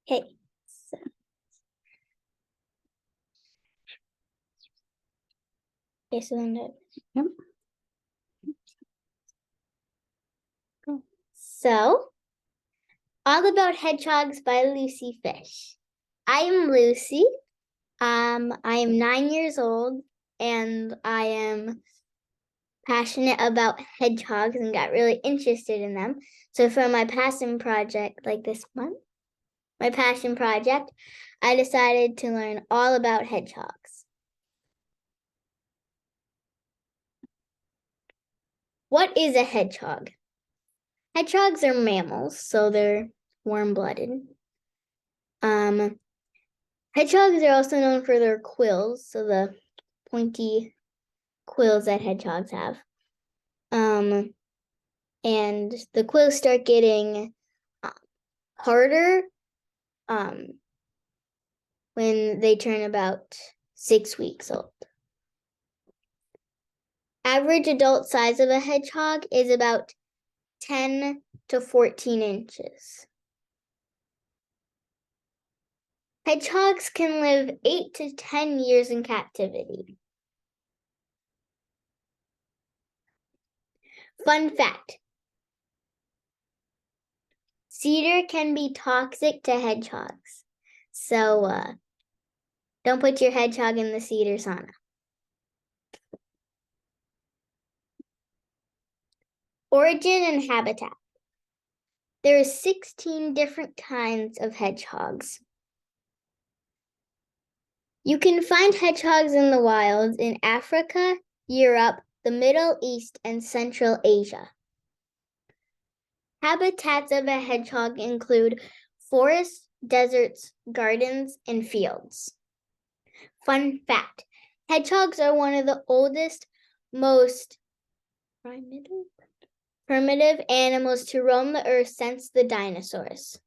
Okay. So then Yep. So, All About Hedgehogs by Lucie Fish. I am Lucie. I am 9 years old, and I am passionate about hedgehogs and got really interested in them. So for my passion project, like this month, my passion project, I decided to learn all about hedgehogs. What is a hedgehog? Hedgehogs are mammals, so they're warm-blooded. Hedgehogs are also known for their quills, so the pointy quills that hedgehogs have. And the quills start getting harder when they turn about 6 weeks old. Average adult size of a hedgehog is about 10 to 14 inches. Hedgehogs can live 8 to 10 years in captivity. Fun fact: cedar can be toxic to hedgehogs. So don't put your hedgehog in the cedar sauna. Origin and habitat. There are 16 different kinds of hedgehogs. You can find hedgehogs in the wild in Africa, Europe, the Middle East, and Central Asia. Habitats of a hedgehog include forests, deserts, gardens, and fields. Fun fact: hedgehogs are one of the oldest, most primitive animals to roam the earth since the dinosaurs.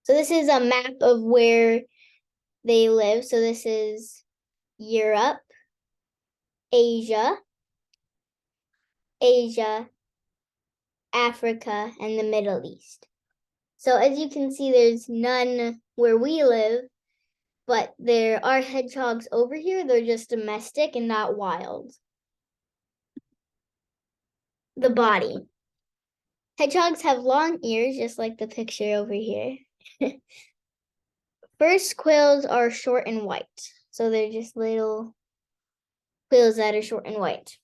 So this is a map of where they live. So this is Europe, Asia, Africa, and the Middle East. So as you can see, there's none where we live, but there are hedgehogs over here. They're just domestic and not wild. The body. Hedgehogs have long ears, just like the picture over here. First quills are short and white. So they're just little quills that are short and white.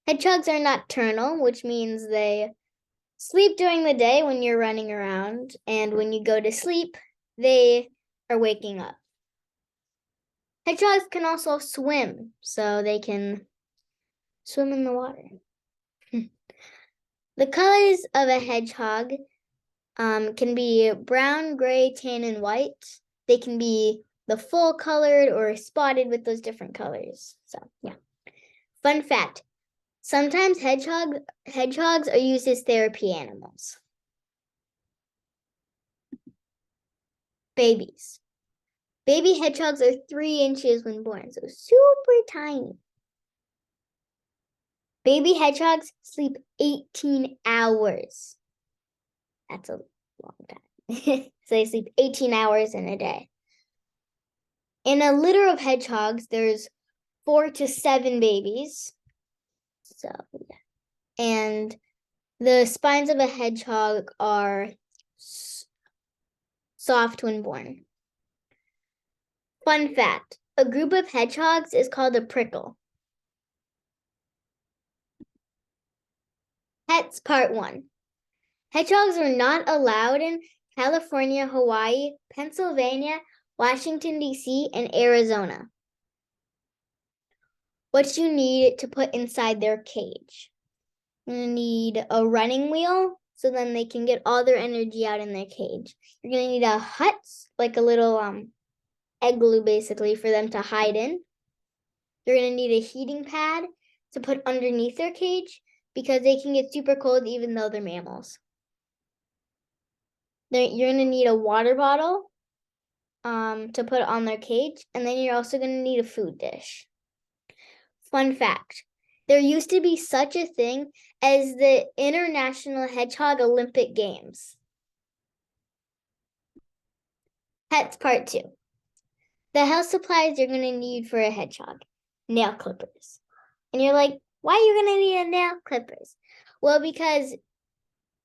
Hedgehogs are nocturnal, which means they sleep during the day when you're running around, and when you go to sleep, they are waking up. Hedgehogs can also swim, so they can swim in the water. The colors of a hedgehog can be brown, gray, tan, and white. They can be the full colored or spotted with those different colors. So, yeah. Fun fact: sometimes hedgehogs are used as therapy animals. Babies. Baby hedgehogs are 3 inches when born, so super tiny. Baby hedgehogs sleep 18 hours. That's a long time. So they sleep 18 hours in a day. In a litter of hedgehogs, there's 4 to 7 babies. So, yeah. And the spines of a hedgehog are soft when born. Fun fact: a group of hedgehogs is called a prickle. Pets Part 1. Hedgehogs are not allowed in California, Hawaii, Pennsylvania, Washington, D.C., and Arizona. What you need to put inside their cage. You're going to need a running wheel, so then they can get all their energy out in their cage. You're going to need a hut, like a little igloo, basically, for them to hide in. You're going to need a heating pad to put underneath their cage, because they can get super cold even though they're mammals. You're going to need a water bottle to put on their cage, and then you're also going to need a food dish. Fun fact: there used to be such a thing as the International Hedgehog Olympic Games. Pets part 2. The house supplies you're going to need for a hedgehog. Nail clippers. And you're like, why are you going to need a nail clippers? Well, because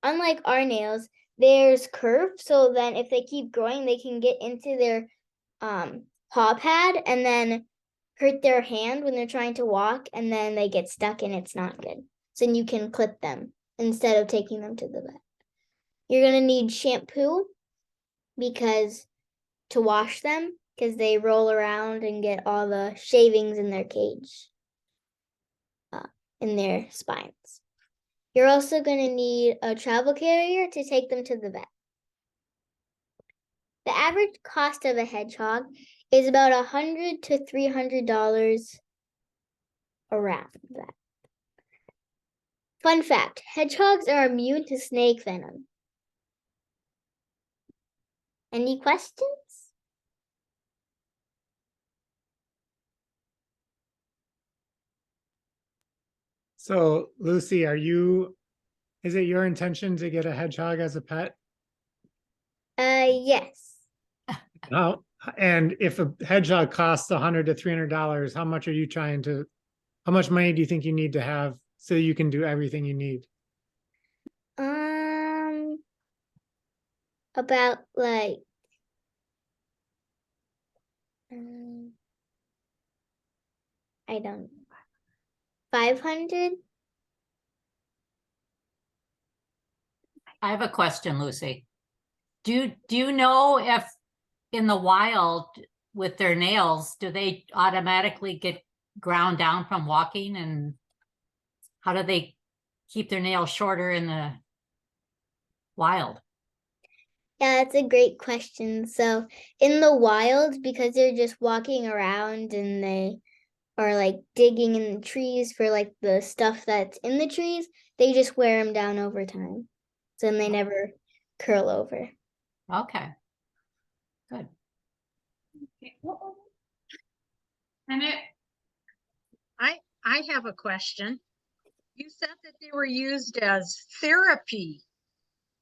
unlike our nails, there's curve. So then if they keep growing, they can get into their paw pad and then hurt their hand when they're trying to walk. And then they get stuck and it's not good. So you can clip them instead of taking them to the vet. You're going to need shampoo to wash them because they roll around and get all the shavings in their cage, in their spines. You're also going to need a travel carrier to take them to the vet. The average cost of a hedgehog is about $100 to $300 around that. Fun fact, hedgehogs are immune to snake venom. Any questions? So, Lucy, is it your intention to get a hedgehog as a pet? Yes. How, and if a hedgehog costs $100 to $300, how much money do you think you need to have so you can do everything you need? About like I don't know. 500? I have a question, Lucy. Do you know if in the wild with their nails, do they automatically get ground down from walking, and how do they keep their nails shorter in the wild? Yeah, that's a great question. So in the wild, because they're just walking around and they are like digging in the trees for like the stuff that's in the trees, they just wear them down over time. So then they never curl over. Okay. Good. And I have a question. You said that they were used as therapy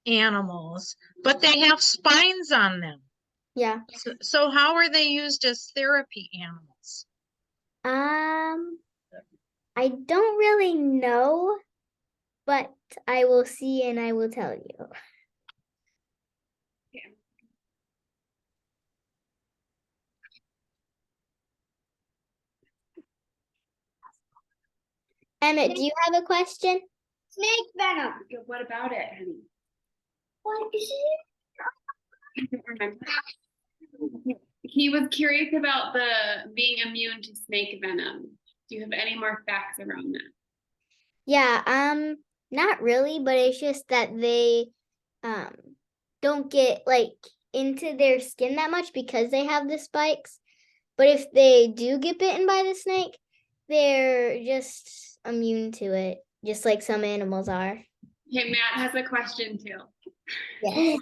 animals, but they have spines on them. Yeah. So how are they used as therapy animals? I don't really know, but I will see and I will tell you. Emmett, do you have a question? Snake venom. What about it, honey? What is it? I don't remember. He was curious about the being immune to snake venom. Do you have any more facts around that? Yeah, not really, but it's just that they don't get like into their skin that much because they have the spikes. But if they do get bitten by the snake, they're just immune to it, just like some animals are. Okay, Matt has a question too. Yes.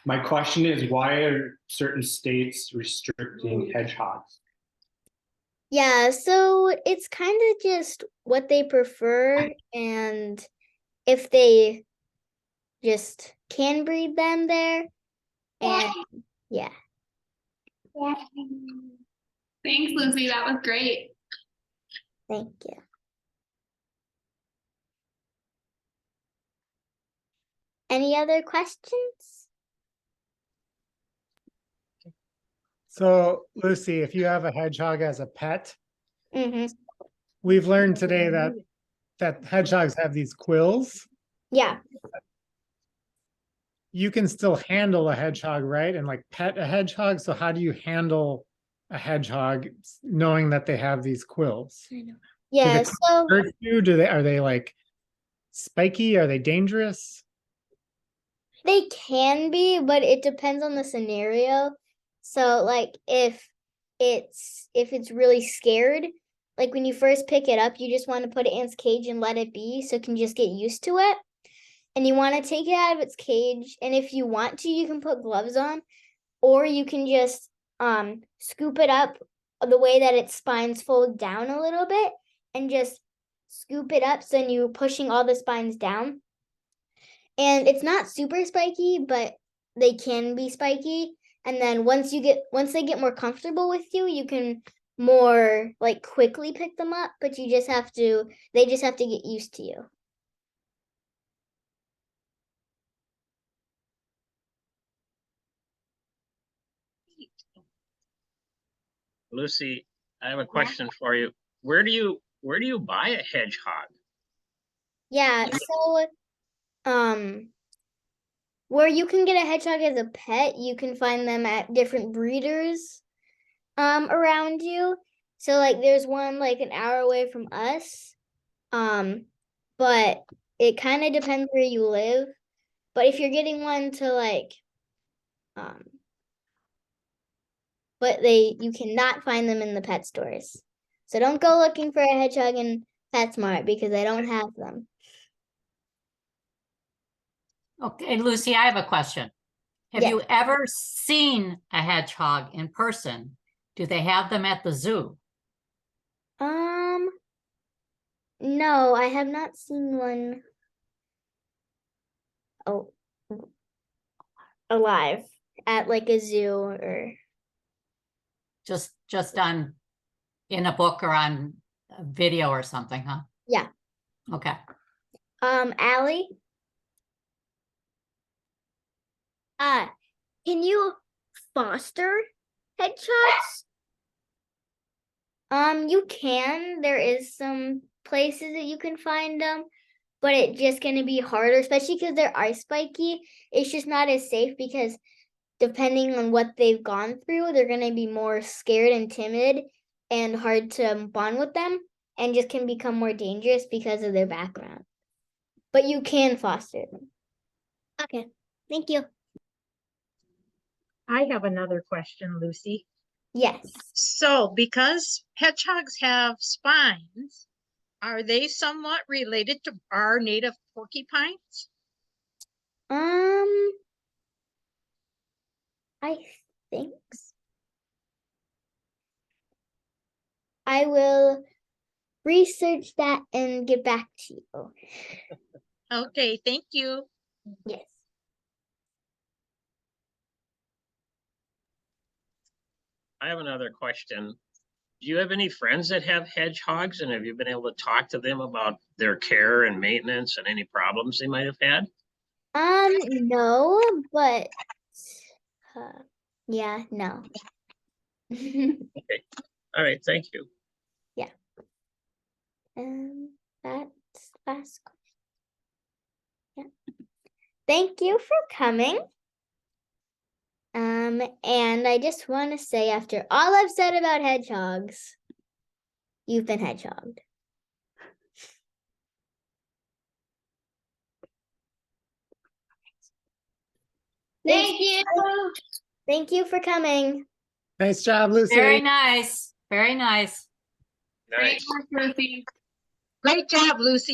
My question is, why are certain states restricting hedgehogs? Yeah, so it's kind of just what they prefer, and if they just can breed them there. And yeah. Thanks, Lucy. That was great. Thank you. Any other questions? So, Lucy, if you have a hedgehog as a pet, Mm-hmm. we've learned today that hedgehogs have these quills. Yeah. You can still handle a hedgehog, right? And like pet a hedgehog. So how do you handle a hedgehog knowing that they have these quills? Yeah, so Hurt you? Are they like spiky? Are they dangerous? they can be, but it depends on the scenario. So like if it's really scared, like when you first pick it up, you just want to put it in its cage and let it be so it can just get used to it. And you want to take it out of its cage, and if you want to, you can put gloves on, or you can just scoop it up the way that its spines fold down a little bit and just scoop it up so you're pushing all the spines down. And it's not super spiky, but they can be spiky. And then once they get more comfortable with you, you can more like quickly pick them up, but they just have to get used to you. Lucy, I have a question for you. Where do you buy a hedgehog? Yeah, so where you can get a hedgehog as a pet, you can find them at different breeders around you. So like there's one like an hour away from us. But it kind of depends where you live. But if you're getting one to like but you cannot find them in the pet stores. So don't go looking for a hedgehog in PetSmart because they don't have them. Okay, Lucy, I have a question. Have Yes. you ever seen a hedgehog in person? Do they have them at the zoo? No, I have not seen one. Oh, alive at like a zoo or Just on in a book or on a video or something, huh? yeah. Okay. Allie? Can you foster hedgehogs? You can. There is some places that you can find them, but it's just gonna be harder, especially because they're ice spiky. It's just not as safe because depending on what they've gone through, they're gonna be more scared and timid and hard to bond with them and just can become more dangerous because of their background. But you can foster them. Okay, thank you. I have another question, Lucy. Yes. So because hedgehogs have spines, are they somewhat related to our native porcupines? I think so. I will research that and get back to you. Okay, thank you. Yes. I have another question. Do you have any friends that have hedgehogs, and have you been able to talk to them about their care and maintenance and any problems they might have had? No, but yeah, no. Okay. All right, thank you. Yeah. That's last question. Yeah. Thank you for coming. And I just want to say, after all I've said about hedgehogs, you've been hedgehogged. Thank you. Thank you for coming. Nice job, Lucy. Very nice. Very nice. Nice. Great work, Lucy. Great job, Lucy.